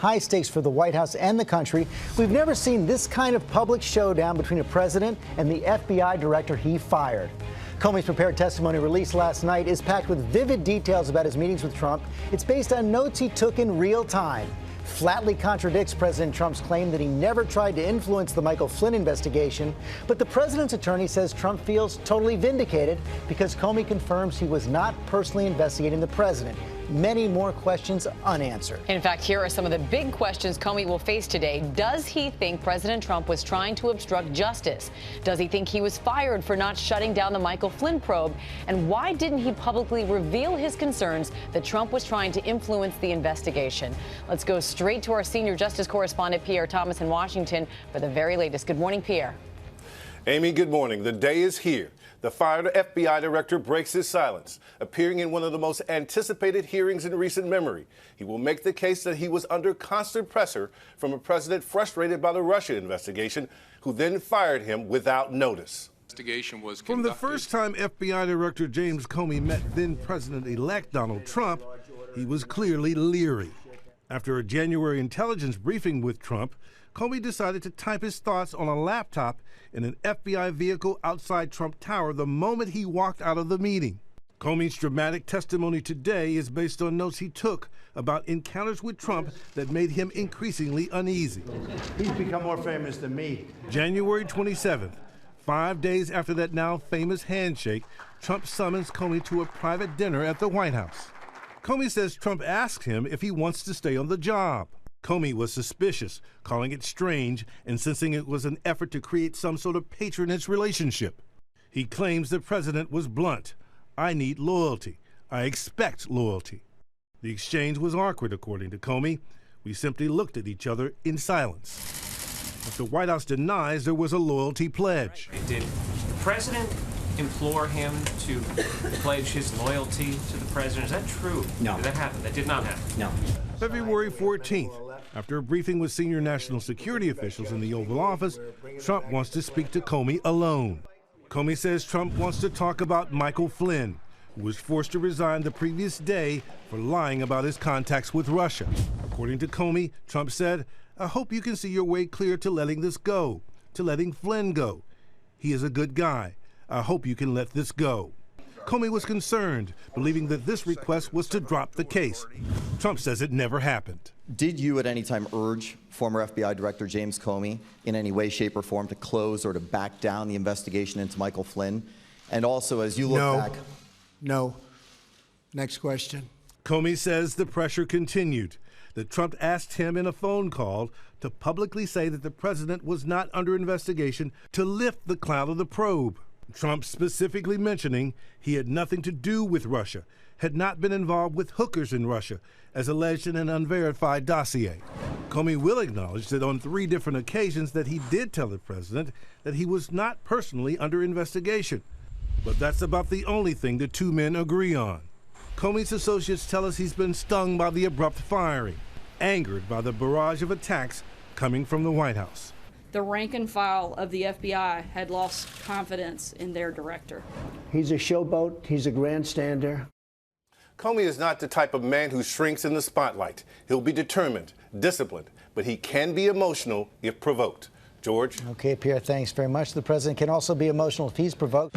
High stakes for the White House and the country. We've never seen this kind of public showdown between a president and the FBI director he fired. Comey's prepared testimony released last night is packed with vivid details about his meetings with Trump. It's based on notes he took in real time. Flatly contradicts President Trump's claim that he never tried to influence the Michael Flynn investigation. But the president's attorney says Trump feels totally vindicated because Comey confirms he was not personally investigating the president. Many more questions unanswered. In fact, here are some of the big questions Comey will face today. Does he think President Trump was trying to obstruct justice? Does he think he was fired for not shutting down the Michael Flynn probe? And why didn't he publicly reveal his concerns that Trump was trying to influence the investigation? Let's go straight to our senior justice correspondent, Pierre Thomas in Washington, for the very latest. Good morning, Pierre. Amy, good morning. The day is here. The fired FBI director breaks his silence, appearing in one of the most anticipated hearings in recent memory. He will make the case that he was under constant pressure from a president frustrated by the Russia investigation, who then fired him without notice. From the first time FBI Director James Comey met then-President-elect Donald Trump, he was clearly leery. After a January intelligence briefing with Trump, Comey decided to type his thoughts on a laptop in an FBI vehicle outside Trump Tower the moment he walked out of the meeting. Comey's dramatic testimony today is based on notes he took about encounters with Trump that made him increasingly uneasy. He's become more famous than me. January 27th, 5 days after that now famous handshake, Trump summons Comey to a private dinner at the White House. Comey says Trump asked him if he wants to stay on the job. Comey was suspicious, calling it strange and sensing it was an effort to create some sort of patronage relationship. He claims the president was blunt. I need loyalty. I expect loyalty. The exchange was awkward, according to Comey. We simply looked at each other in silence. But the White House denies there was a loyalty pledge. Did the president implore him to pledge his loyalty to the president? Is that true? No. Did that happen? That did not happen? No. February 14th, after a briefing with senior national security officials in the Oval Office, Trump wants to speak to Comey alone. Comey says Trump wants to talk about Michael Flynn, who was forced to resign the previous day for lying about his contacts with Russia. According to Comey, Trump said, "I hope you can see your way clear to letting this go, to letting Flynn go. He is a good guy. I hope you can let this go." Comey was concerned, believing that this request was to drop the case. Trump says it never happened. Did you at any time urge former FBI Director James Comey in any way, shape, or form to close or to back down the investigation into Michael Flynn? And also, as you look back... No. Next question. Comey says the pressure continued, that Trump asked him in a phone call to publicly say that the president was not under investigation to lift the cloud of the probe. Trump specifically mentioning he had nothing to do with Russia, had not been involved with hookers in Russia, as alleged in an unverified dossier. Comey will acknowledge that on 3 different occasions that he did tell the president that he was not personally under investigation. But that's about the only thing the two men agree on. Comey's associates tell us he's been stung by the abrupt firing, angered by the barrage of attacks coming from the White House. The rank and file of the FBI had lost confidence in their director. He's a showboat. He's a grandstander. Comey is not the type of man who shrinks in the spotlight. He'll be determined, disciplined, but he can be emotional if provoked. George? Okay, Pierre, thanks very much. The president can also be emotional if he's provoked.